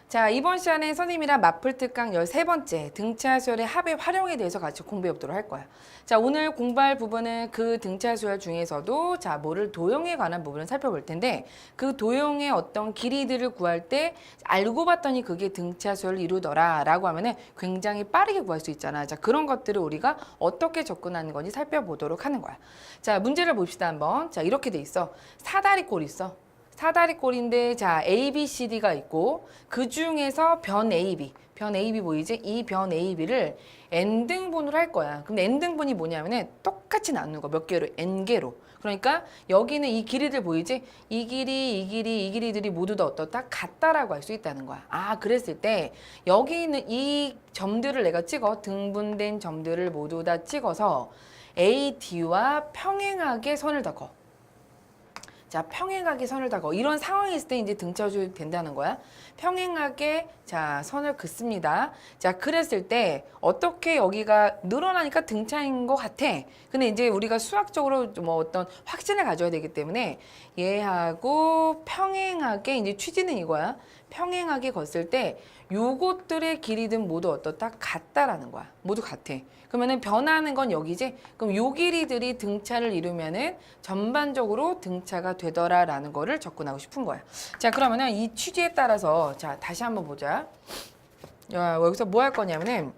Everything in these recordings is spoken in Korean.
자, 이번 시간에 선생님이랑 마플 특강 13번째 등차 수열의 합의 활용에 대해서 같이 공부해 보도록 할 거야. 자, 오늘 공부할 부분은 그 등차 수열 중에서도 자, 뭐를 도형에 관한 부분을 살펴볼 텐데 그 도형의 어떤 길이들을 구할 때 알고 봤더니 그게 등차 수열을 이루더라 라고 하면은 굉장히 빠르게 구할 수 있잖아. 자, 그런 것들을 우리가 어떻게 접근하는 건지 살펴보도록 하는 거야. 자, 문제를 봅시다 한번. 자, 이렇게 돼 있어. 사다리꼴 있어. 사다리꼴인데 자 A, B, C, D가 있고 그 중에서 변 AB, 변 AB 보이지? 이 변 AB를 n등분으로 할 거야. 근데 n등분이 뭐냐면은 똑같이 나누는 거 몇 개로? n개로. 그러니까 여기는 이 길이들 보이지? 이 길이, 이 길이, 이 길이들이 모두 다 어떻다? 같다라고 할 수 있다는 거야. 아, 그랬을 때 여기 있는 이 점들을 내가 찍어. 등분된 점들을 모두 다 찍어서 AD와 평행하게 선을 다 그어. 자, 평행하게 선을 다 그어. 이런 상황이 있을 때 이제 등차수열이 된다는 거야. 평행하게 자, 선을 긋습니다. 자, 그랬을 때 어떻게 여기가 늘어나니까 등차인 것 같아. 근데 이제 우리가 수학적으로 뭐 어떤 확신을 가져야 되기 때문에 얘하고 평행하게 이제 취지는 이거야. 평행하게 걷을 때 요것들의 길이든 모두 어떻다? 같다라는 거야. 모두 같아. 그러면은 변하는 건 여기지? 그럼 요 길이들이 등차를 이루면은 전반적으로 등차가 되더라라는 거를 접근하고 싶은 거야. 자, 그러면은 이 취지에 따라서 자, 다시 한번 보자. 여기서 뭐 할 거냐면은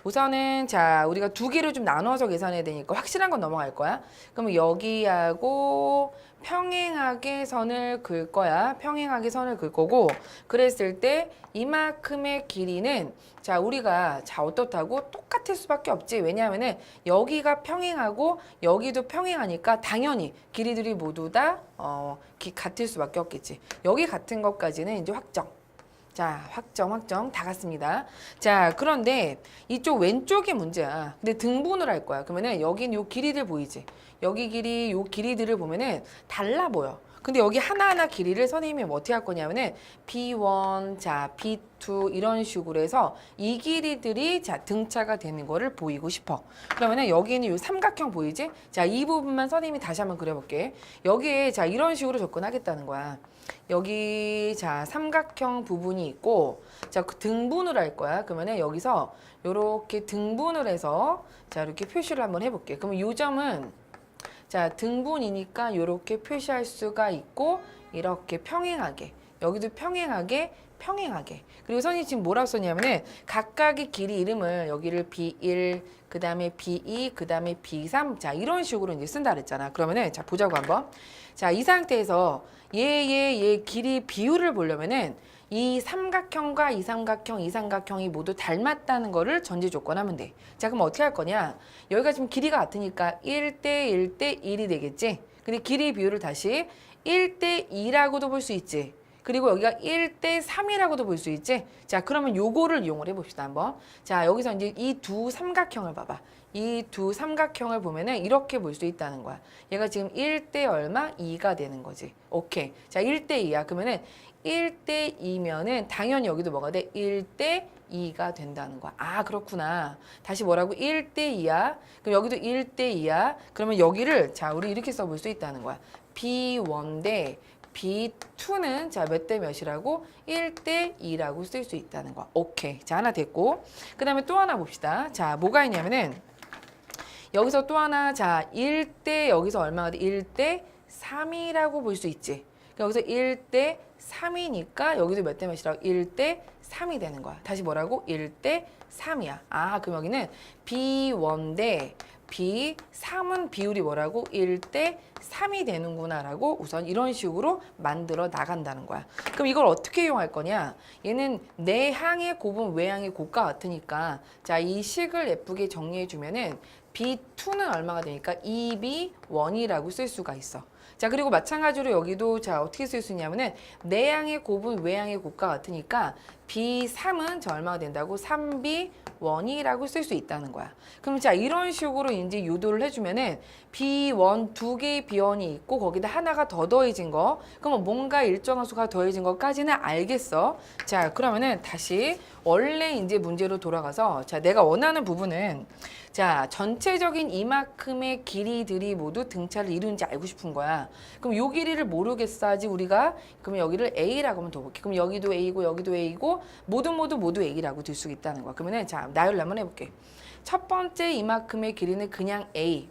우선은 자, 우리가 두 개로 좀 나눠서 계산해야 되니까 확실한 건 넘어갈 거야. 그러면 여기하고 평행하게 선을 그을 거야. 평행하게 선을 그을 거고 그랬을 때 이만큼의 길이는 자, 우리가 자, 어떻다고 똑같을 수밖에 없지. 왜냐하면은 여기가 평행하고 여기도 평행하니까 당연히 길이들이 모두 다 같을 수밖에 없겠지. 여기 같은 것까지는 이제 확정. 자, 확정 다 같습니다. 자, 그런데 이쪽 왼쪽이 문제야. 근데 등분을 할 거야. 그러면은 여긴 요 길이들 보이지? 여기 길이, 요 길이들을 보면은 달라 보여. 근데 여기 하나하나 길이를 선생님이 뭐 어떻게 할 거냐면은 B1, 자, B2 이런 식으로 해서 이 길이들이 자, 등차가 되는 거를 보이고 싶어. 그러면은 여기는 요 삼각형 보이지? 자, 이 부분만 선생님이 다시 한번 그려볼게. 여기에 자, 이런 식으로 접근하겠다는 거야. 여기 자, 삼각형 부분이 있고 자, 그 등분을 할 거야. 그러면은 여기서 요렇게 등분을 해서 자, 이렇게 표시를 한번 해볼게. 그러면 요 점은 자, 등분이니까 이렇게 표시할 수가 있고 이렇게 평행하게 여기도 평행하게 그리고 선생님 지금 뭐라고 썼냐면은 각각의 길이 이름을 여기를 B1 그 다음에 B2 그 다음에 B3 자, 이런 식으로 이제 쓴다 그랬잖아. 그러면은 자, 보자고 한번. 자, 이 상태에서 얘 길이 비율을 보려면은 이 삼각형과 이 삼각형, 이 삼각형이 모두 닮았다는 거를 전제 조건하면 돼. 자, 그럼 어떻게 할 거냐? 여기가 지금 길이가 같으니까 1대 1대 1이 되겠지? 근데 길이 비율을 다시 1대 2라고도 볼 수 있지? 그리고 여기가 1대 3이라고도 볼 수 있지? 자, 그러면 요거를 이용을 해봅시다, 한번. 자, 여기서 이제 이 두 삼각형을 봐봐. 이 두 삼각형을 보면은 이렇게 볼 수 있다는 거야. 얘가 지금 1대 얼마? 2가 되는 거지. 오케이. 자, 1대 2야. 그러면은 1대 2면은 당연히 여기도 뭐가 돼? 1대 2가 된다는 거야. 아, 그렇구나. 다시 뭐라고? 1대 2야. 그럼 여기도 1대 2야. 그러면 여기를 자, 우리 이렇게 써볼 수 있다는 거야. B1 대 B2는 자, 몇 대 몇이라고? 1대 2라고 쓸 수 있다는 거야. 오케이. 자, 하나 됐고. 그 다음에 또 하나 봅시다. 자, 뭐가 있냐면은 여기서 또 하나 자, 1대 여기서 얼마가 돼? 1대 3이라고 볼 수 있지. 여기서 1대 3이니까 여기도 몇 대 몇이라고? 1대 3이 되는 거야. 다시 뭐라고? 1대 3이야. 아, 그럼 여기는 B1 대 B3은 비율이 뭐라고? 1대 3이 되는구나 라고 우선 이런 식으로 만들어 나간다는 거야. 그럼 이걸 어떻게 이용할 거냐? 얘는 내항의 곱은 외항의 곱과 같으니까 자, 이 식을 예쁘게 정리해 주면은 B2는 얼마가 되니까 2B1이라고 쓸 수가 있어. 자, 그리고 마찬가지로 여기도 자, 어떻게 쓸 수 있냐면은 내항의 곱은 외항의 곱과 같으니까 B3은 저 얼마가 된다고? 3B1이라고 쓸 수 있다는 거야. 그럼 자, 이런 식으로 이제 유도를 해주면은 B1 두 개의 B1이 있고 거기다 하나가 더 더해진 거. 그러면 뭔가 일정한 수가 더해진 것까지는 알겠어. 자, 그러면은 다시 원래 이제 문제로 돌아가서 자, 내가 원하는 부분은 자, 전체적인 이만큼의 길이들이 모두 등차를 이루는지 알고 싶은 거야. 그럼 요 길이를 모르겠어 하지 우리가. 그럼 여기를 A라고 하면 더 볼게. 그럼 여기도 A고 여기도 A고 모두 A라고 들 수 있다는 거야. 그러면은 자, 나열을 한번 해볼게. 첫 번째 이만큼의 길이는 그냥 A.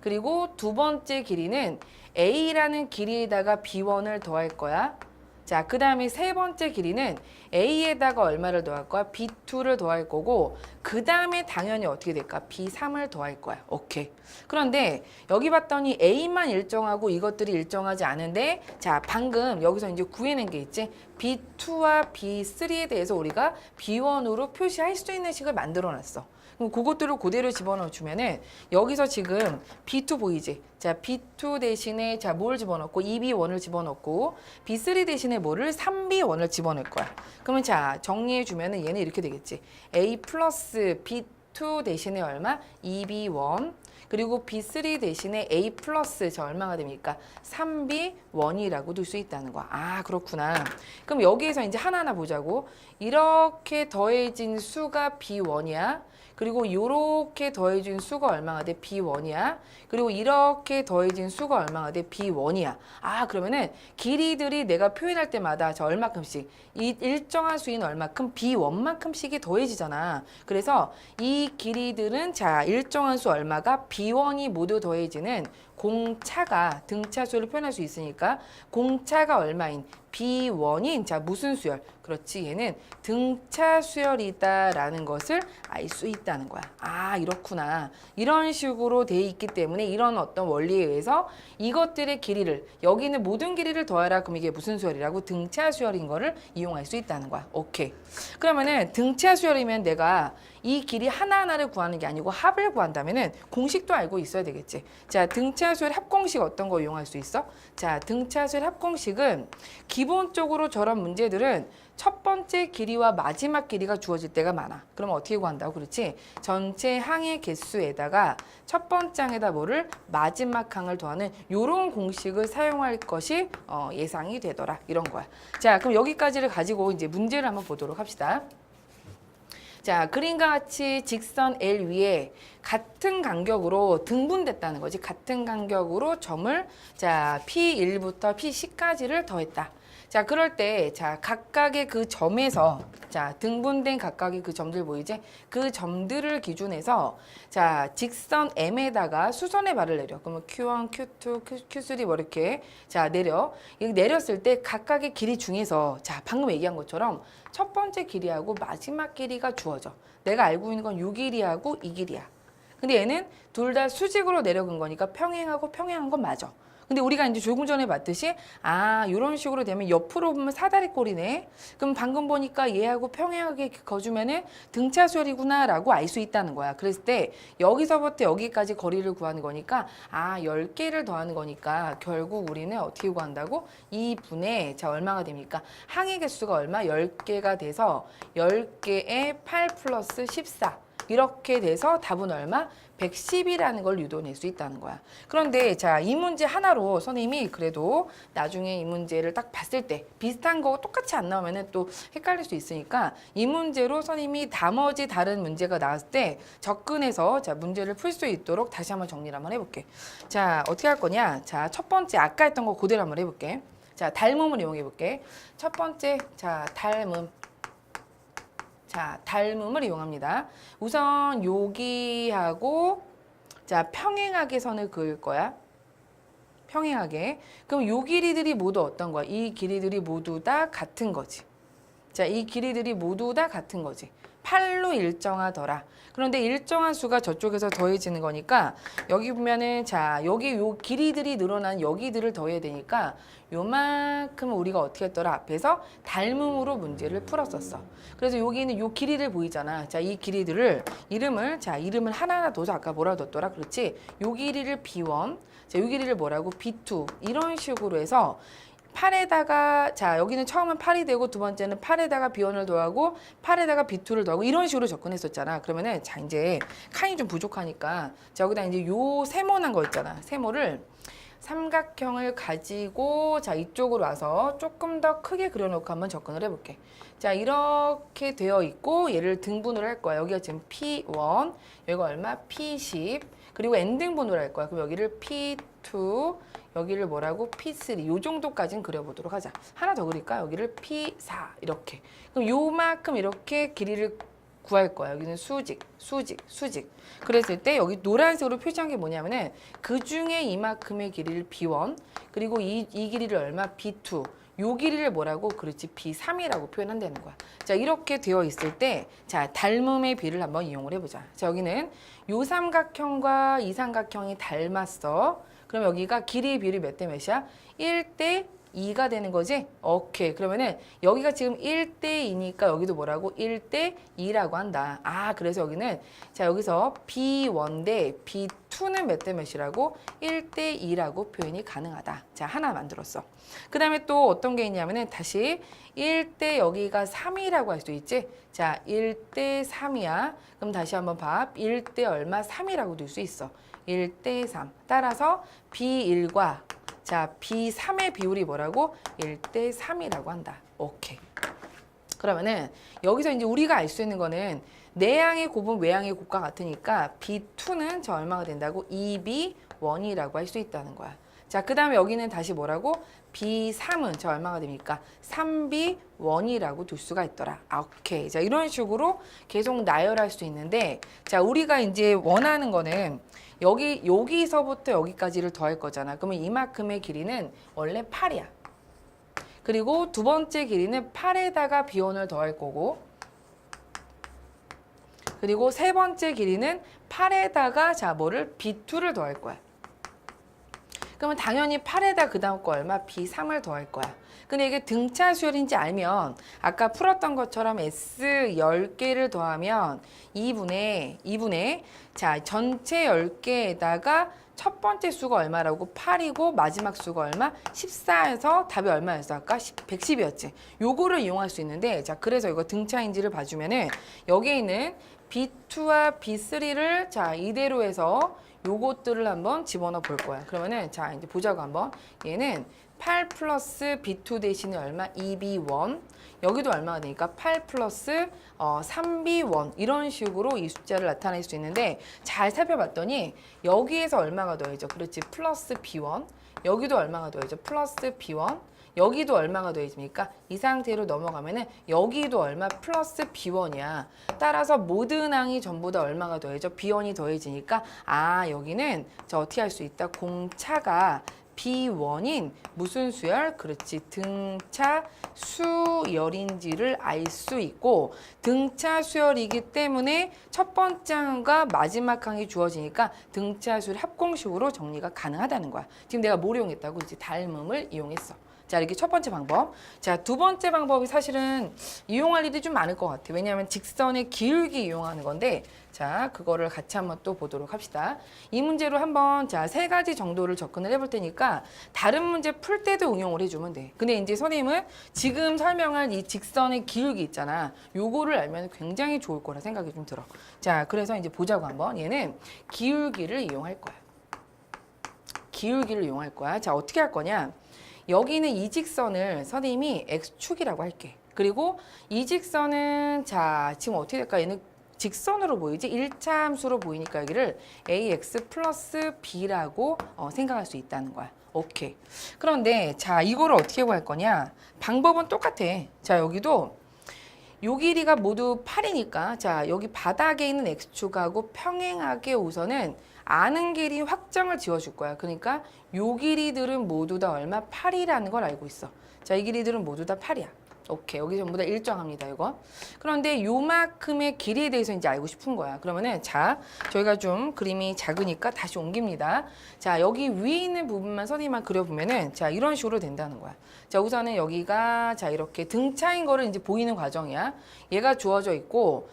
그리고 두 번째 길이는 A라는 길이에다가 B1을 더할 거야. 자, 그 다음에 세 번째 길이는 A에다가 얼마를 더할 거야? B2를 더할 거고, 그 다음에 당연히 어떻게 될까? B3을 더할 거야. 오케이. 그런데 여기 봤더니 A만 일정하고 이것들이 일정하지 않은데, 자, 방금 여기서 이제 구해낸 게 있지? B2와 B3에 대해서 우리가 B1으로 표시할 수 있는 식을 만들어 놨어. 그럼 그것들을 그대로 집어넣어 주면은 여기서 지금 B2 보이지? 자, B2 대신에 자, 뭘 집어넣고 2B1을 집어넣고 B3 대신에 뭐를 3B1을 집어넣을 거야. 그러면 자, 정리해 주면은 얘는 이렇게 되겠지. A 플러스 B2 대신에 얼마? 2B1 그리고 B3 대신에 A 플러스 저 얼마가 됩니까? 3B1이라고 둘 수 있다는 거야. 아, 그렇구나. 그럼 여기에서 이제 하나하나 보자고. 이렇게 더해진 수가 B1이야. 그리고 요렇게 더해진 수가 얼마가 돼? B1이야. 그리고 이렇게 더해진 수가 얼마가 돼? B1이야. 아, 그러면은 길이들이 내가 표현할 때마다 저 얼마큼씩 이 일정한 수인 얼마큼 B1만큼씩이 더해지잖아. 그래서 이 길이들은 자, 일정한 수 얼마가 B1이 모두 더해지는 공차가 등차수를 표현할 수 있으니까 공차가 얼마인 B1인 자 무슨 수열? 그렇지 얘는 등차 수열이다라는 것을 알 수 있다는 거야. 아 이렇구나. 이런 식으로 돼 있기 때문에 이런 어떤 원리에 의해서 이것들의 길이를 여기 있는 모든 길이를 더하라 그럼 이게 무슨 수열이라고? 등차 수열인 거를 이용할 수 있다는 거야. 오케이. 그러면은 등차 수열이면 내가 이 길이 하나하나를 구하는 게 아니고 합을 구한다면은 공식도 알고 있어야 되겠지. 자, 등차수열 합공식 어떤 거 이용할 수 있어? 자, 등차수열 합공식은 기본적으로 저런 문제들은 첫 번째 길이와 마지막 길이가 주어질 때가 많아. 그럼 어떻게 구한다고? 그렇지? 전체 항의 개수에다가 첫 번째 항에다 뭐를 마지막 항을 더하는 요런 공식을 사용할 것이 예상이 되더라. 이런 거야. 자, 그럼 여기까지를 가지고 이제 문제를 한번 보도록 합시다. 자, 그림과 같이 직선 L 위에 같은 간격으로 등분됐다는 거지. 같은 간격으로 점을 자, P1부터 P10까지를 더했다. 자, 그럴 때 자, 각각의 그 점에서 자, 등분된 각각의 그 점들 보이지? 그 점들을 기준해서 자, 직선 M에다가 수선의 발을 내려. 그러면 Q1, Q2, Q3 뭐 이렇게 자, 내려. 여기 내렸을 때 각각의 길이 중에서 자, 방금 얘기한 것처럼 첫 번째 길이하고 마지막 길이가 주어져. 내가 알고 있는 건 이 길이하고 이 길이야. 근데 얘는 둘 다 수직으로 내려간 거니까 평행하고 평행한 건 맞아. 근데 우리가 이제 조금 전에 봤듯이 아 이런 식으로 되면 옆으로 보면 사다리꼴이네. 그럼 방금 보니까 얘하고 평행하게 거주면은 등차수열이구나라고 알 수 있다는 거야. 그랬을 때 여기서부터 여기까지 거리를 구하는 거니까 아 10개를 더하는 거니까 결국 우리는 어떻게 구한다고? 2분의 자 얼마가 됩니까? 항의 개수가 얼마? 10개가 돼서 10개에 8 플러스 14 이렇게 돼서 답은 얼마? 110이라는 걸 유도낼 수 있다는 거야. 그런데 자, 이 문제 하나로 선생님이 그래도 나중에 이 문제를 딱 봤을 때 비슷한 거 똑같이 안 나오면 또 헷갈릴 수 있으니까 이 문제로 선생님이 나머지 다른 문제가 나왔을 때 접근해서 자, 문제를 풀 수 있도록 다시 한번 정리를 한번 해볼게. 자, 어떻게 할 거냐? 자, 첫 번째 아까 했던 거 그대로 한번 해볼게. 자, 닮음을 이용해 볼게. 첫 번째 자, 닮음. 자, 닮음을 이용합니다. 우선 여기하고 자, 평행하게 선을 그을 거야. 평행하게. 그럼 요 길이들이 모두 어떤 거야? 이 길이들이 모두 다 같은 거지. 자, 이 길이들이 모두 다 같은 거지. 8로 일정하더라. 그런데 일정한 수가 저쪽에서 더해지는 거니까 여기 보면은 자, 여기 요 길이들이 늘어난 여기들을 더해야 되니까 요만큼 우리가 어떻게 했더라? 앞에서 닮음으로 문제를 풀었었어. 그래서 여기는 요 길이를 보이잖아. 자, 이 길이들을 이름을 하나하나 둬서 아까 뭐라 뒀더라? 그렇지? 요 길이를 B1, 자, 요 길이를 뭐라고? B2 이런 식으로 해서 8에다가 자 여기는 처음은 8이 되고 두 번째는 8에다가 B1을 더하고 8에다가 B2를 더하고 이런 식으로 접근했었잖아. 그러면은 자 이제 칸이 좀 부족하니까 자 여기다 이제 요 세모난 거 있잖아. 세모를 삼각형을 가지고 자 이쪽으로 와서 조금 더 크게 그려놓고 한번 접근을 해볼게. 자 이렇게 되어 있고 얘를 등분을 할 거야. 여기가 지금 P1, 여기가 얼마? P10. 그리고 N등분을 할 거야. 그럼 여기를 P2, 여기를 뭐라고? P3. 요 정도까지는 그려보도록 하자. 하나 더 그릴까? 여기를 P4 이렇게. 그럼 요만큼 이렇게 길이를 구할 거야. 여기는 수직, 수직, 수직. 그랬을 때 여기 노란색으로 표시한 게 뭐냐면은 그 중에 이만큼의 길이를 B1, 그리고 이 길이를 얼마? B2. 요 길이를 뭐라고? 그렇지, B3이라고 표현한다는 거야. 자, 이렇게 되어 있을 때, 자, 닮음의 비를 한번 이용을 해보자. 자, 여기는 요 삼각형과 이 삼각형이 닮았어. 그럼 여기가 길이의 비율이 몇 대 몇이야? 1대 2가 되는 거지? 오케이. 그러면은 여기가 지금 1대 2니까 여기도 뭐라고? 1대 2라고 한다. 아, 그래서 여기는 자, 여기서 B1 대 B2는 몇 대 몇이라고? 1대 2라고 표현이 가능하다. 자, 하나 만들었어. 그 다음에 또 어떤 게 있냐면은 다시 1대 여기가 3이라고 할 수 있지? 자, 1대 3이야. 그럼 다시 한번 봐. 1대 얼마? 3이라고 둘 수 있어. 1대 3. 따라서 B1과 자, B3의 비율이 뭐라고? 1대 3이라고 한다. 오케이. 그러면은 여기서 이제 우리가 알 수 있는 거는 내양의 곱은 외양의 곱과 같으니까 B2는 저 얼마가 된다고? 2B1이라고 할 수 있다는 거야. 자, 그 다음에 여기는 다시 뭐라고? B3은 저 얼마가 됩니까? 3B1이라고 둘 수가 있더라. 아, 오케이. 자, 이런 식으로 계속 나열할 수 있는데, 자, 우리가 이제 원하는 거는 여기서부터 여기까지를 더할 거잖아. 그러면 이만큼의 길이는 원래 8이야. 그리고 두 번째 길이는 8에다가 B1을 더할 거고, 그리고 세 번째 길이는 8에다가 자, 뭐를? B2를 더할 거야. 그러면 당연히 8에다 그 다음 거 얼마? B3을 더할 거야. 근데 이게 등차 수열인지 알면 아까 풀었던 것처럼 S 10개를 더하면 2분의 자 전체 10개에다가 첫 번째 수가 얼마라고? 8이고 마지막 수가 얼마? 14에서 답이 얼마였어? 아까 110이었지. 요거를 이용할 수 있는데 자 그래서 이거 등차인지를 봐주면은 여기에 있는 B2와 B3를 자 이대로 해서 요것들을 한번 집어넣어 볼 거야. 그러면은 자 이제 보자고 한번. 얘는 8 플러스 B2 대신에 얼마? 2B1. 여기도 얼마가 되니까 8 플러스 3B1 이런 식으로 이 숫자를 나타낼 수 있는데 잘 살펴봤더니 여기에서 얼마가 더해져? 그렇지, 플러스 B1. 여기도 얼마가 더해져? 플러스 B1. 여기도 얼마가 더해집니까? 이 상태로 넘어가면은 여기도 얼마? 플러스 B1이야. 따라서 모든 항이 전부 다 얼마가 더해져? B1이 더해지니까 아 여기는 저 어떻게 할 수 있다? 공차가 B1인 무슨 수열? 그렇지, 등차 수열인지를 알 수 있고 등차 수열이기 때문에 첫 번째 항과 마지막 항이 주어지니까 등차 수열 합공식으로 정리가 가능하다는 거야. 지금 내가 뭘 이용했다고? 이제 닮음을 이용했어. 자, 이렇게 첫 번째 방법. 자, 두 번째 방법이 사실은 이용할 일이 좀 많을 것 같아요. 왜냐하면 직선의 기울기 이용하는 건데, 자, 그거를 같이 한번 또 보도록 합시다. 이 문제로 한번, 자, 3가지 정도를 접근을 해볼 테니까, 다른 문제 풀 때도 응용을 해주면 돼. 근데 이제 선생님은 지금 설명한 이 직선의 기울기 있잖아. 요거를 알면 굉장히 좋을 거라 생각이 좀 들어. 자, 그래서 이제 보자고 한번. 얘는 기울기를 이용할 거야. 기울기를 이용할 거야. 자, 어떻게 할 거냐? 여기는 이 직선을 선생님이 X축이라고 할게. 그리고 이 직선은 자 지금 어떻게 될까? 얘는 직선으로 보이지? 1차 함수로 보이니까 여기를 AX 플러스 B라고 생각할 수 있다는 거야. 오케이. 그런데 자 이거를 어떻게 구할 거냐? 방법은 똑같아. 자 여기도 요 길이가 모두 8이니까 자 여기 바닥에 있는 X축하고 평행하게 우선은 아는 길이 확정을 지어줄 거야. 그러니까 요 길이들은 모두 다 얼마? 8이라는 걸 알고 있어. 자, 이 길이들은 모두 다 8이야. 오케이. 여기 전부 다 일정합니다, 이거. 그런데 요만큼의 길이에 대해서 이제 알고 싶은 거야. 그러면은 자, 저희가 좀 그림이 작으니까 다시 옮깁니다. 자, 여기 위에 있는 부분만 선생님만 그려보면은 자, 이런 식으로 된다는 거야. 자, 우선은 여기가 자, 이렇게 등차인 거를 이제 보이는 과정이야. 얘가 주어져 있고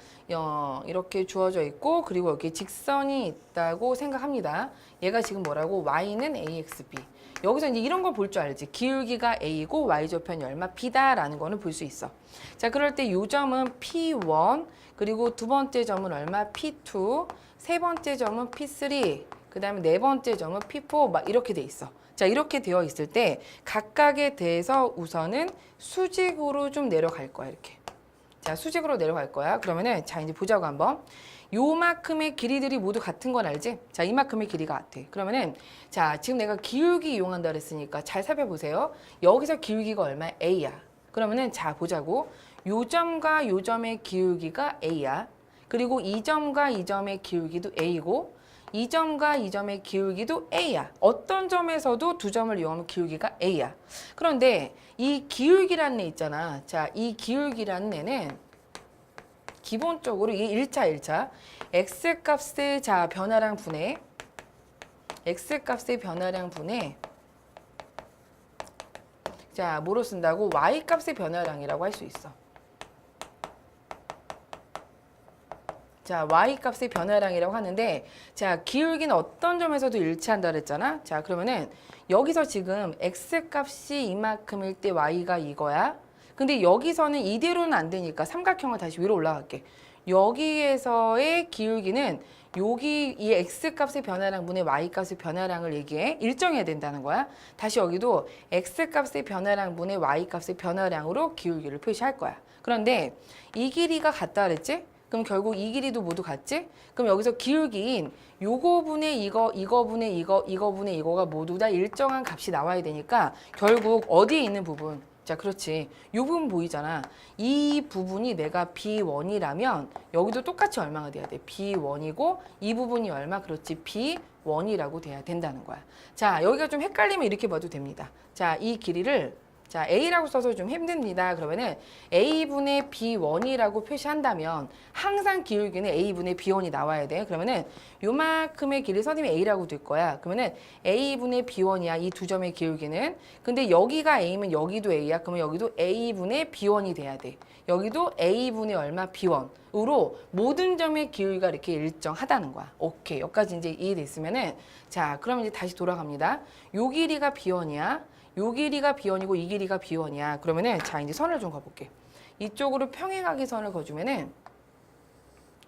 이렇게 주어져 있고 그리고 여기 직선이 있다고 생각합니다. 얘가 지금 뭐라고? y는 axb. 여기서 이제 이런 걸 볼 줄 알지. 기울기가 a고 y좌편이 얼마? b다라는 거는 볼 수 있어. 자, 그럴 때 요 점은 p1 그리고 두 번째 점은 얼마? p2 세 번째 점은 p3 그 다음에 네 번째 점은 p4 막 이렇게 돼 있어. 자, 이렇게 되어 있을 때 각각에 대해서 우선은 수직으로 좀 내려갈 거야, 이렇게. 자, 수직으로 내려갈 거야. 그러면은 자, 이제 보자고 한번. 요만큼의 길이들이 모두 같은 건 알지? 자, 이만큼의 길이가 같아. 그러면은 자, 지금 내가 기울기 이용한다 그랬으니까 잘 살펴보세요. 여기서 기울기가 얼마야? A야. 그러면은 자, 보자고. 요 점과 요 점의 기울기가 A야. 그리고 이 점과 이 점의 기울기도 A고 이 점과 이 점의 기울기도 A야. 어떤 점에서도 두 점을 이용하면 기울기가 A야. 그런데 이 기울기라는 애 있잖아. 자, 이 기울기라는 애는 기본적으로 이 1차 x값의 자 변화량 분해 x값의 변화량 분해 자 뭐로 쓴다고? y값의 변화량이라고 할 수 있어. 자, y값의 변화량이라고 하는데 자, 기울기는 어떤 점에서도 일치한다 그랬잖아. 자, 그러면은 여기서 지금 x값이 이만큼일 때 y가 이거야. 근데 여기서는 이대로는 안 되니까 삼각형을 다시 위로 올라갈게. 여기에서의 기울기는 여기 이 x값의 변화량 분의 y값의 변화량을 얘기해. 일정해야 된다는 거야. 다시 여기도 x값의 변화량 분의 y값의 변화량으로 기울기를 표시할 거야. 그런데 이 길이가 같다 그랬지? 그럼 결국 이 길이도 모두 같지? 그럼 여기서 기울기인 요거 분의 이거, 이거 분의 이거, 이거 분의 이거가 모두 다 일정한 값이 나와야 되니까 결국 어디에 있는 부분? 자, 그렇지. 요 부분 보이잖아. 이 부분이 내가 B1이라면 여기도 똑같이 얼마가 돼야 돼? B1이고 이 부분이 얼마? 그렇지. B1이라고 돼야 된다는 거야. 자, 여기가 좀 헷갈리면 이렇게 봐도 됩니다. 자, 이 길이를 자, A라고 써서 좀 힘듭니다. 그러면은 A분의 B1이라고 표시한다면 항상 기울기는 A분의 B1이 나와야 돼. 그러면은 요만큼의 길이 선생님이 A라고 둘 거야. 그러면은 A분의 B1이야. 이 두 점의 기울기는. 근데 여기가 A면 여기도 A야. 그러면 여기도 A분의 B1이 돼야 돼. 여기도 A분의 얼마? B1으로 모든 점의 기울기가 이렇게 일정하다는 거야. 오케이. 여기까지 이제 이해됐으면은 자, 그러면 이제 다시 돌아갑니다. 요 길이가 B1이야. 요 길이가 B1이고 이 길이가 B1이야. 그러면은 자, 이제 선을 좀 그어볼게. 이쪽으로 평행하게 선을 그어주면은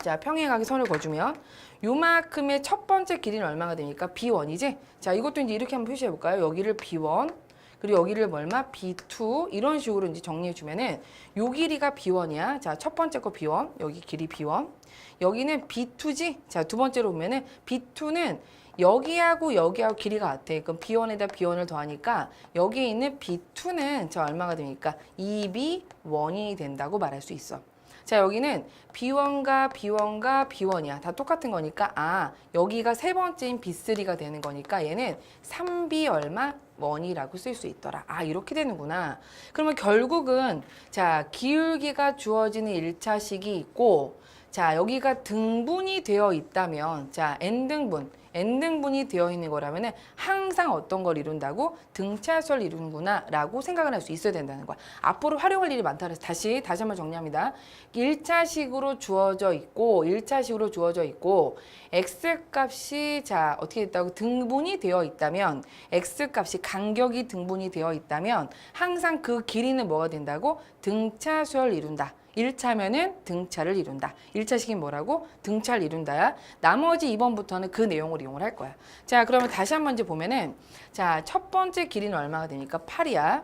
자, 평행하게 선을 그어주면 요만큼의 첫 번째 길이는 얼마가 됩니까? B1이지? 자, 이것도 이제 이렇게 한번 표시해 볼까요? 여기를 B1 그리고 여기를 얼마? B2 이런 식으로 이제 정리해 주면은 요 길이가 B1이야. 자, 첫 번째 거 B1 여기 길이 B1 여기는 B2지? 자, 두 번째로 보면은 B2는 여기하고 여기하고 길이가 같아. 그럼 B1에다 B1을 더하니까 여기에 있는 B2는 저 얼마가 됩니까? 2B1이 된다고 말할 수 있어. 자, 여기는 B1과 B1과 B1이야. 다 똑같은 거니까 아, 여기가 세 번째인 B3가 되는 거니까 얘는 3B 얼마? 1이라고 쓸 수 있더라. 아, 이렇게 되는구나. 그러면 결국은 자, 기울기가 주어지는 1차식이 있고 자, 여기가 등분이 되어 있다면 자, N등분이 되어 있는 거라면은 항상 어떤 걸 이룬다고? 등차수를 이루는구나 라고 생각을 할 수 있어야 된다는 거야. 앞으로 활용할 일이 많다 그래서 다시 한번 정리합니다. 1차식으로 주어져 있고 X값이 자, 어떻게 됐다고? 등분이 되어 있다면 X값이 간격이 등분이 되어 있다면 항상 그 길이는 뭐가 된다고? 등차수를 이룬다. 1차면은 등차를 이룬다. 1차식이 뭐라고? 등차를 이룬다야. 나머지 2번부터는 그 내용을 이용을 할 거야. 자, 그러면 다시 한번 이제 보면은 자, 첫 번째 길이는 얼마가 되니까 8이야.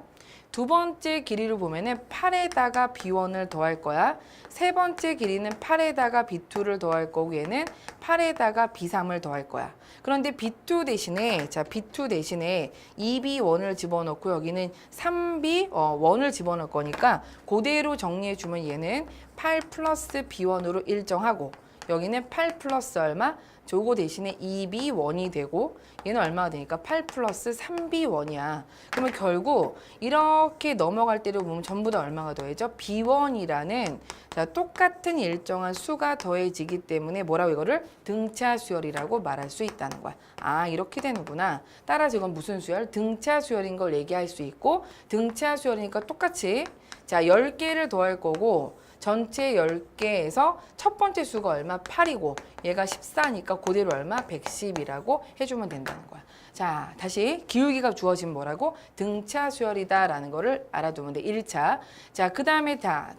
두 번째 길이를 보면은 8에다가 B1을 더할 거야. 세 번째 길이는 8에다가 B2를 더할 거고 얘는 8에다가 B3을 더할 거야. 그런데 B2 대신에 자, B2 대신에 2B1을 집어넣고 여기는 3B1을 집어넣을 거니까 그대로 정리해 주면 얘는 8 플러스 B1으로 일정하고 여기는 8 플러스 얼마? 저거 대신에 2B1이 되고 얘는 얼마가 되니까 8 플러스 3B1이야. 그러면 결국 이렇게 넘어갈 때를 보면 전부 다 얼마가 더해져? B1이라는 자, 똑같은 일정한 수가 더해지기 때문에 뭐라고 이거를 등차 수열이라고 말할 수 있다는 거야. 아, 이렇게 되는구나. 따라서 이건 무슨 수열? 등차 수열인 걸 얘기할 수 있고 등차 수열이니까 똑같이 자, 10개를 더할 거고 전체 10개에서 첫 번째 수가 얼마? 8이고 얘가 14니까 그대로 얼마? 110이라고 해주면 된다는 거야. 자, 다시 기울기가 주어진 뭐라고? 등차 수열이다라는 거를 알아두면 돼. 1차. 자, 그 다음에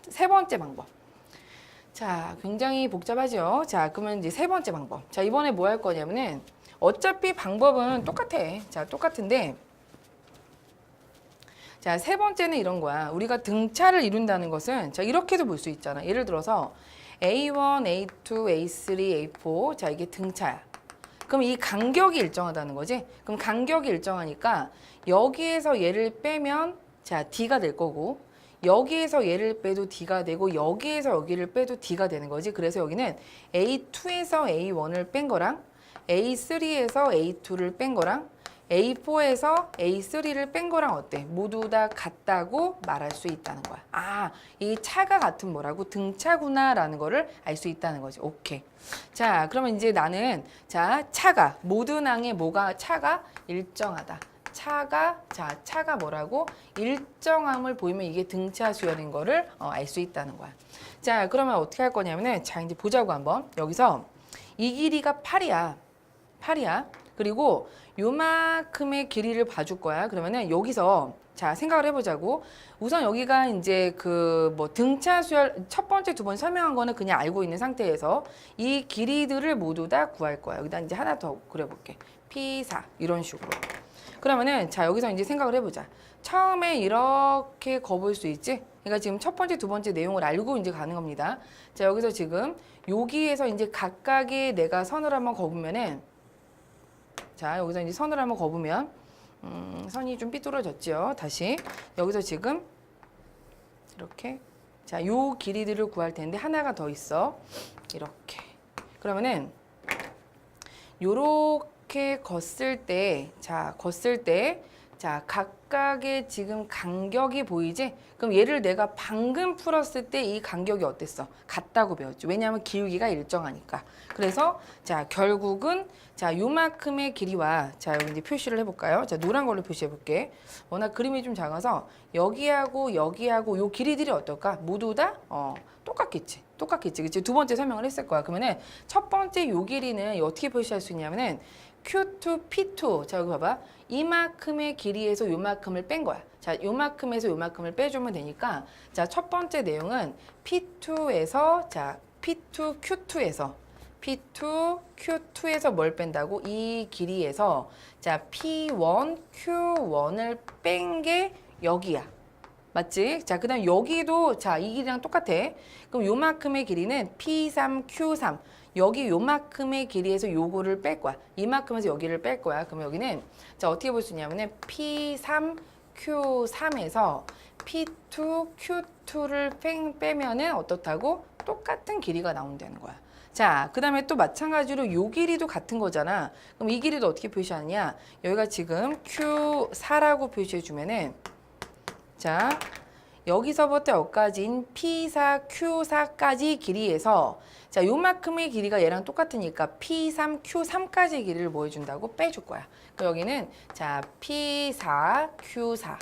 세 번째 방법. 자, 굉장히 복잡하죠? 자, 그러면 이제 세 번째 방법. 자, 이번에 뭐 할 거냐면은 어차피 방법은 똑같아. 자, 똑같은데 자, 세 번째는 이런 거야. 우리가 등차를 이룬다는 것은 자, 이렇게도 볼 수 있잖아. 예를 들어서 A1, A2, A3, A4. 자, 이게 등차야. 그럼 이 간격이 일정하다는 거지? 그럼 간격이 일정하니까 여기에서 얘를 빼면 자, D가 될 거고 여기에서 얘를 빼도 D가 되고 여기에서 여기를 빼도 D가 되는 거지. 그래서 여기는 A2에서 A1을 뺀 거랑 A3에서 A2를 뺀 거랑 A4에서 A3를 뺀 거랑 어때? 모두 다 같다고 말할 수 있다는 거야. 아, 이 차가 같은 뭐라고? 등차구나라는 거를 알 수 있다는 거지. 오케이. 자, 그러면 이제 나는 자, 차가 모든 항의 뭐가 차가 일정하다. 차가 뭐라고? 일정함을 보이면 이게 등차 수열인 거를 알 수 있다는 거야. 자, 그러면 어떻게 할 거냐면은 자, 이제 보자고 한번. 여기서 이 길이가 8이야. 8이야. 그리고 요만큼의 길이를 봐줄 거야. 그러면은 여기서 자, 생각을 해보자고. 우선 여기가 이제 그 뭐 등차 수열 첫 번째, 두 번째 설명한 거는 그냥 알고 있는 상태에서 이 길이들을 모두 다 구할 거야. 여기다 이제 하나 더 그려볼게. P4 이런 식으로. 그러면은 자, 여기서 이제 생각을 해보자. 처음에 이렇게 거볼 수 있지? 그러니까 지금 첫 번째, 두 번째 내용을 알고 이제 가는 겁니다. 자, 여기서 지금 여기에서 이제 각각의 내가 선을 한번 거보면은 자, 여기서 이제 선을 한번 거보면 선이 좀 삐뚤어졌죠. 다시 여기서 지금 이렇게 자, 요 길이들을 구할 텐데 하나가 더 있어. 이렇게. 그러면은 요렇게 걷을 때 자, 각각의 지금 간격이 보이지? 그럼 얘를 내가 방금 풀었을 때 이 간격이 어땠어? 같다고 배웠죠. 왜냐하면 기울기가 일정하니까. 그래서 자, 결국은 자, 요만큼의 길이와 자, 여기 이제 표시를 해볼까요? 자, 노란 걸로 표시해 볼게. 워낙 그림이 좀 작아서 여기하고 여기하고 요 길이들이 어떨까? 모두 다 똑같겠지. 똑같겠지. 그치? 두 번째 설명을 했을 거야. 그러면은 첫 번째 요 길이는 어떻게 표시할 수 있냐면은 Q2, P2. 자, 여기 봐봐. 이만큼의 길이에서 요만큼을 뺀 거야. 자, 요만큼에서 요만큼을 빼주면 되니까 자, 첫 번째 내용은 P2에서 자, P2, Q2에서 뭘 뺀다고? 이 길이에서 자, P1, Q1을 뺀 게 여기야. 맞지? 자, 그 다음 여기도 자, 이 길이랑 똑같아. 그럼 요만큼의 길이는 P3, Q3. 여기 요만큼의 길이에서 요거를 뺄 거야. 이만큼에서 여기를 뺄 거야. 그럼 여기는 자, 어떻게 볼 수 있냐면은 P3, Q3에서 P2, Q2를 빼면은 어떻다고? 똑같은 길이가 나온다는 거야. 자, 그 다음에 또 마찬가지로 요 길이도 같은 거잖아. 그럼 이 길이도 어떻게 표시하느냐? 여기가 지금 Q4라고 표시해 주면은 자, 여기서부터 여기까지인 P4, Q4까지 길이에서 자, 요만큼의 길이가 얘랑 똑같으니까 P3, Q3까지 길이를 뭐 해준다고? 빼줄 거야. 그럼 여기는 자, P4, Q4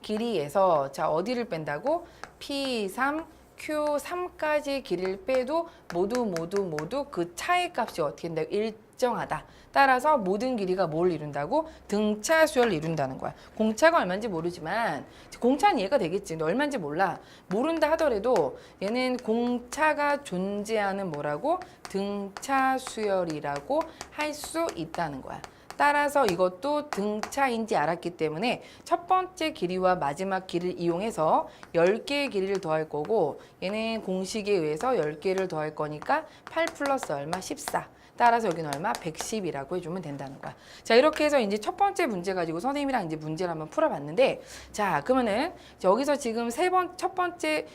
길이에서 자, 어디를 뺀다고? P3, Q3까지 길이를 빼도 모두 그 차의 값이 어떻게 된다고? 일정하다. 따라서 모든 길이가 뭘 이룬다고? 등차 수열을 이룬다는 거야. 공차가 얼마인지 모르지만 공차는 이해가 되겠지. 너 얼마인지 몰라. 모른다 하더라도 얘는 공차가 존재하는 뭐라고? 등차 수열이라고 할 수 있다는 거야. 따라서 이것도 등차인지 알았기 때문에 첫 번째 길이와 마지막 길이를 이용해서 10개의 길이를 더할 거고 얘는 공식에 의해서 10개를 더할 거니까 8 플러스 얼마? 14. 따라서 여기는 얼마? 110이라고 해주면 된다는 거야. 자, 이렇게 해서 이제 첫 번째 문제 가지고 선생님이랑 이제 문제를 한번 풀어봤는데, 자, 그러면은 여기서 지금 첫 번째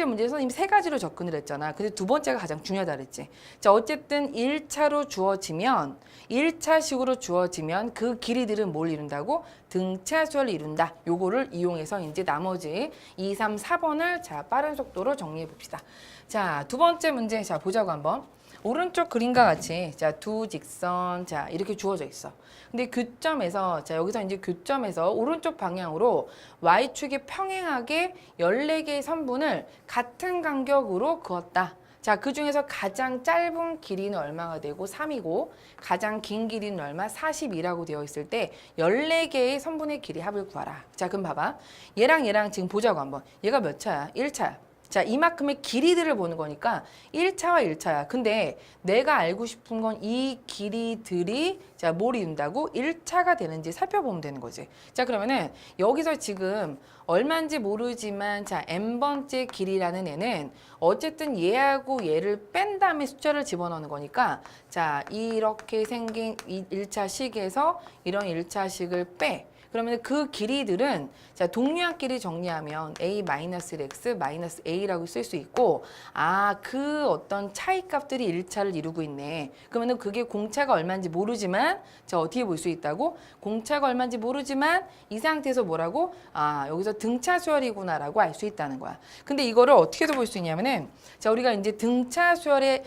문제 선생님이 세 가지로 접근을 했잖아. 근데 두 번째가 가장 중요하다 그랬지. 자, 어쨌든 1차식으로 주어지면 그 길이들은 뭘 이룬다고? 등차 수열을 이룬다. 요거를 이용해서 이제 나머지 2, 3, 4번을 자, 빠른 속도로 정리해 봅시다. 자, 두 번째 문제 자, 보자고 한번. 오른쪽 그림과 같이 자, 두 직선 자, 이렇게 주어져 있어. 근데 교점에서 자, 여기서 이제 교점에서 오른쪽 방향으로 y축에 평행하게 14개의 선분을 같은 간격으로 그었다. 자, 그 중에서 가장 짧은 길이는 얼마가 되고 3이고 가장 긴 길이는 얼마? 42라고 되어 있을 때 14개의 선분의 길이 합을 구하라. 자, 그럼 봐봐. 얘랑 지금 보자고 한번. 얘가 몇 차야? 1차야. 자, 이만큼의 길이들을 보는 거니까 1차와 1차야. 근데 내가 알고 싶은 건 이 길이들이 자, 뭘 이룬다고 1차가 되는지 살펴보면 되는 거지. 자, 그러면은 여기서 지금 얼마인지 모르지만 자, n번째 길이라는 애는 어쨌든 얘하고 얘를 뺀 다음에 숫자를 집어넣는 거니까 자, 이렇게 생긴 이 1차식에서 이런 1차식을 빼. 그러면 그 길이들은 자, 동류한끼리 정리하면 a-x-a라고 쓸 수 있고 그 어떤 차이 값들이 1차를 이루고 있네. 그러면 그게 공차가 얼마인지 모르지만 자, 어떻게 볼 수 있다고? 공차가 얼마인지 모르지만 이 상태에서 뭐라고? 여기서 등차수열이구나라고 알 수 있다는 거야. 근데 이거를 어떻게도 볼 수 있냐면은 자, 우리가 이제 등차수열의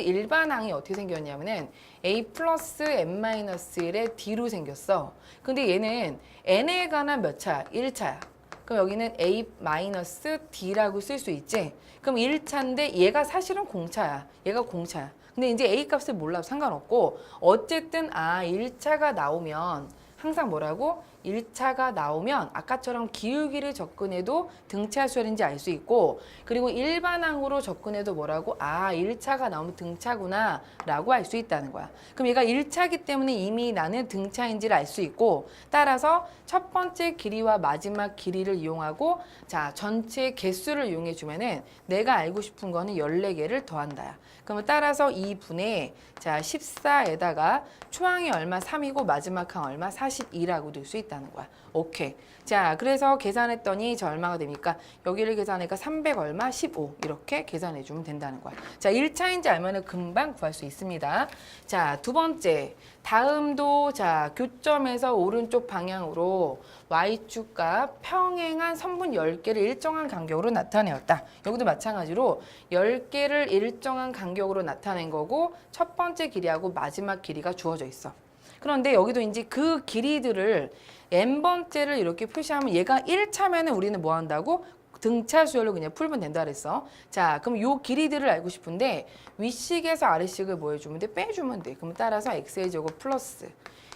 일반항이 어떻게 생겼냐면은 a 플러스 n 마이너스 1의 d로 생겼어. 근데 얘는 n에 관한 몇 차? 1차야. 그럼 여기는 a 마이너스 d라고 쓸 수 있지? 그럼 1차인데 얘가 사실은 공차야. 얘가 공차야. 근데 이제 a 값을 몰라도 상관없고 어쨌든 1차가 나오면 항상 뭐라고? 1차가 나오면 아까처럼 기울기를 접근해도 등차수열인지 알 수 있고 그리고 일반항으로 접근해도 뭐라고? 1차가 나오면 등차구나 라고 알 수 있다는 거야. 그럼 얘가 1차기 때문에 이미 나는 등차인지를 알 수 있고 따라서 첫 번째 길이와 마지막 길이를 이용하고 자 전체 개수를 이용해 주면은 내가 알고 싶은 거는 14개를 더한다야. 그러면 따라서 이 분의 자 14에다가 초항이 얼마 3이고 마지막 항 얼마 42라고 될 수 있다는 거야. 오케이. 자, 그래서 계산했더니 저 얼마가 됩니까? 여기를 계산하니까 300 얼마? 15 이렇게 계산해 주면 된다는 거야. 자, 1차인지 알면은 금방 구할 수 있습니다. 자, 두 번째. 다음도 자, 교점에서 오른쪽 방향으로 y축과 평행한 선분 10개를 일정한 간격으로 나타내었다. 여기도 마찬가지로 10개를 일정한 간격으로 나타낸 거고 첫 번째 길이하고 마지막 길이가 주어져 있어. 그런데 여기도 이제 그 길이들을 n번째를 이렇게 표시하면 얘가 1차면은 우리는 뭐 한다고? 등차 수열로 그냥 풀면 된다 그랬어. 자, 그럼 요 길이들을 알고 싶은데 윗식에서 아래식을 뭐 해주면 돼? 빼주면 돼. 그럼 따라서 x의 제곱 플러스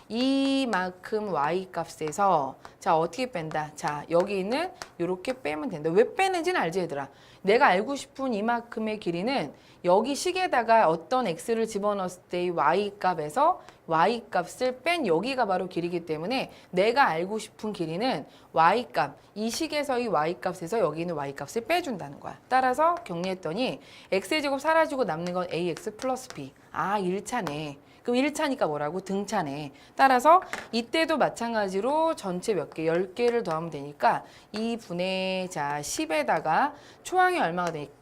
이만큼 y 값에서 자 어떻게 뺀다? 자 여기는 이렇게 빼면 된다. 왜 빼는지는 알지 얘들아? 내가 알고 싶은 이만큼의 길이는 여기 식에다가 어떤 x를 집어넣었을 때의 y 값에서 y 값을 뺀 여기가 바로 길이기 때문에 내가 알고 싶은 길이는 y 값, 이 식에서의 y 값에서 여기 있는 y 값을 빼준다는 거야. 따라서 정리했더니 x의 제곱 사라지고 남는 건 ax 플러스 b. 1차네. 그럼 1차니까 뭐라고? 등차네. 따라서 이때도 마찬가지로 전체 몇 개? 10개를 더하면 되니까 2분의 자 10에다가 초항이 얼마가 되니까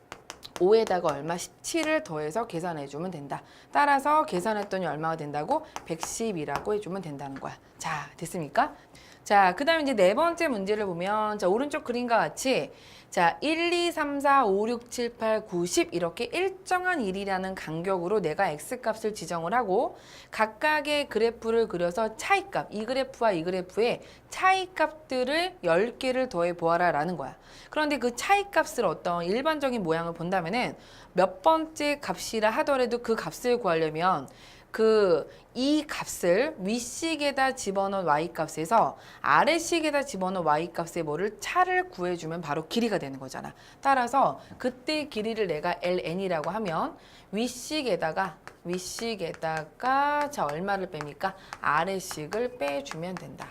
5에다가 얼마? 17을 더해서 계산해주면 된다. 따라서 계산했더니 얼마가 된다고? 110이라고 해주면 된다는 거야. 자, 됐습니까? 자, 그 다음에 이제 네 번째 문제를 보면 자 오른쪽 그림과 같이 자 1, 2, 3, 4, 5, 6, 7, 8, 9, 10 이렇게 일정한 1이라는 간격으로 내가 x값을 지정을 하고 각각의 그래프를 그려서 차이값, 이 그래프와 이 그래프의 차이값들을 10개를 더해 보아라 라는 거야. 그런데 그 차이값을 어떤 일반적인 모양을 본다면은 몇 번째 값이라 하더라도 그 값을 구하려면 이 값을 윗식에다 집어넣은 y값에서 아래식에다 집어넣은 y값의 뭐를 차를 구해주면 바로 길이가 되는 거잖아. 따라서 그때 길이를 내가 ln이라고 하면 윗식에다가 자 얼마를 뺍니까? 아래식을 빼주면 된다.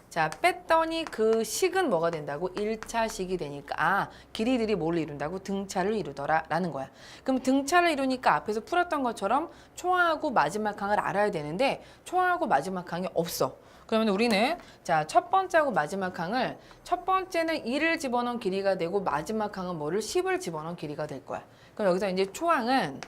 자, 뺐더니 그 식은 뭐가 된다고? 1차식이 되니까 길이들이 뭘 이룬다고? 등차를 이루더라 라는 거야. 그럼 등차를 이루니까 앞에서 풀었던 것처럼 초항하고 마지막 항을 알아야 되는데 초항하고 마지막 항이 없어. 그러면 우리는 자, 첫 번째하고 마지막 항을 첫 번째는 1을 집어넣은 길이가 되고 마지막 항은 뭐를? 10을 집어넣은 길이가 될 거야. 그럼 여기서 이제 초항은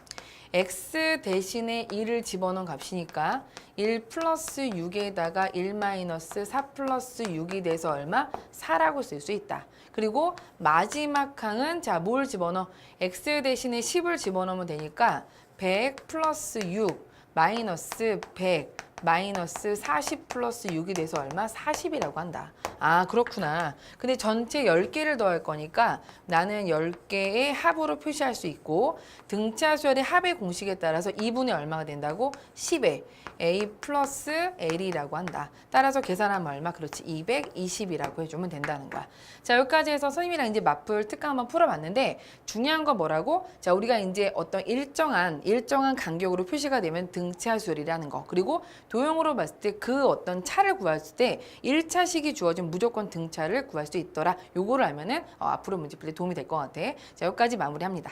x 대신에 1을 집어넣은 값이니까 1 플러스 6에다가 1 마이너스 4 플러스 6이 돼서 얼마? 4라고 쓸 수 있다. 그리고 마지막 항은 자, 뭘 집어넣어? x 대신에 10을 집어넣으면 되니까 100 플러스 6 마이너스 100 마이너스 40 플러스 6이 돼서 얼마? 40이라고 한다. 아, 그렇구나. 근데 전체 10개를 더할 거니까 나는 10개의 합으로 표시할 수 있고 등차수열의 합의 공식에 따라서 2분의 얼마가 된다고? 10에 A 플러스 L이라고 한다. 따라서 계산하면 얼마? 그렇지. 220이라고 해주면 된다는 거야. 자, 여기까지 해서 선생님이랑 이제 맞풀 특강 한번 풀어봤는데 중요한 건 뭐라고? 자, 우리가 이제 어떤 일정한 간격으로 표시가 되면 등차수열이라는 거. 그리고 도형으로 봤을 때 그 어떤 차를 구했을 때 1차식이 주어진 무조건 등차를 구할 수 있더라. 요거를 알면은 앞으로 문제 풀 때 도움이 될 것 같아. 자, 여기까지 마무리합니다.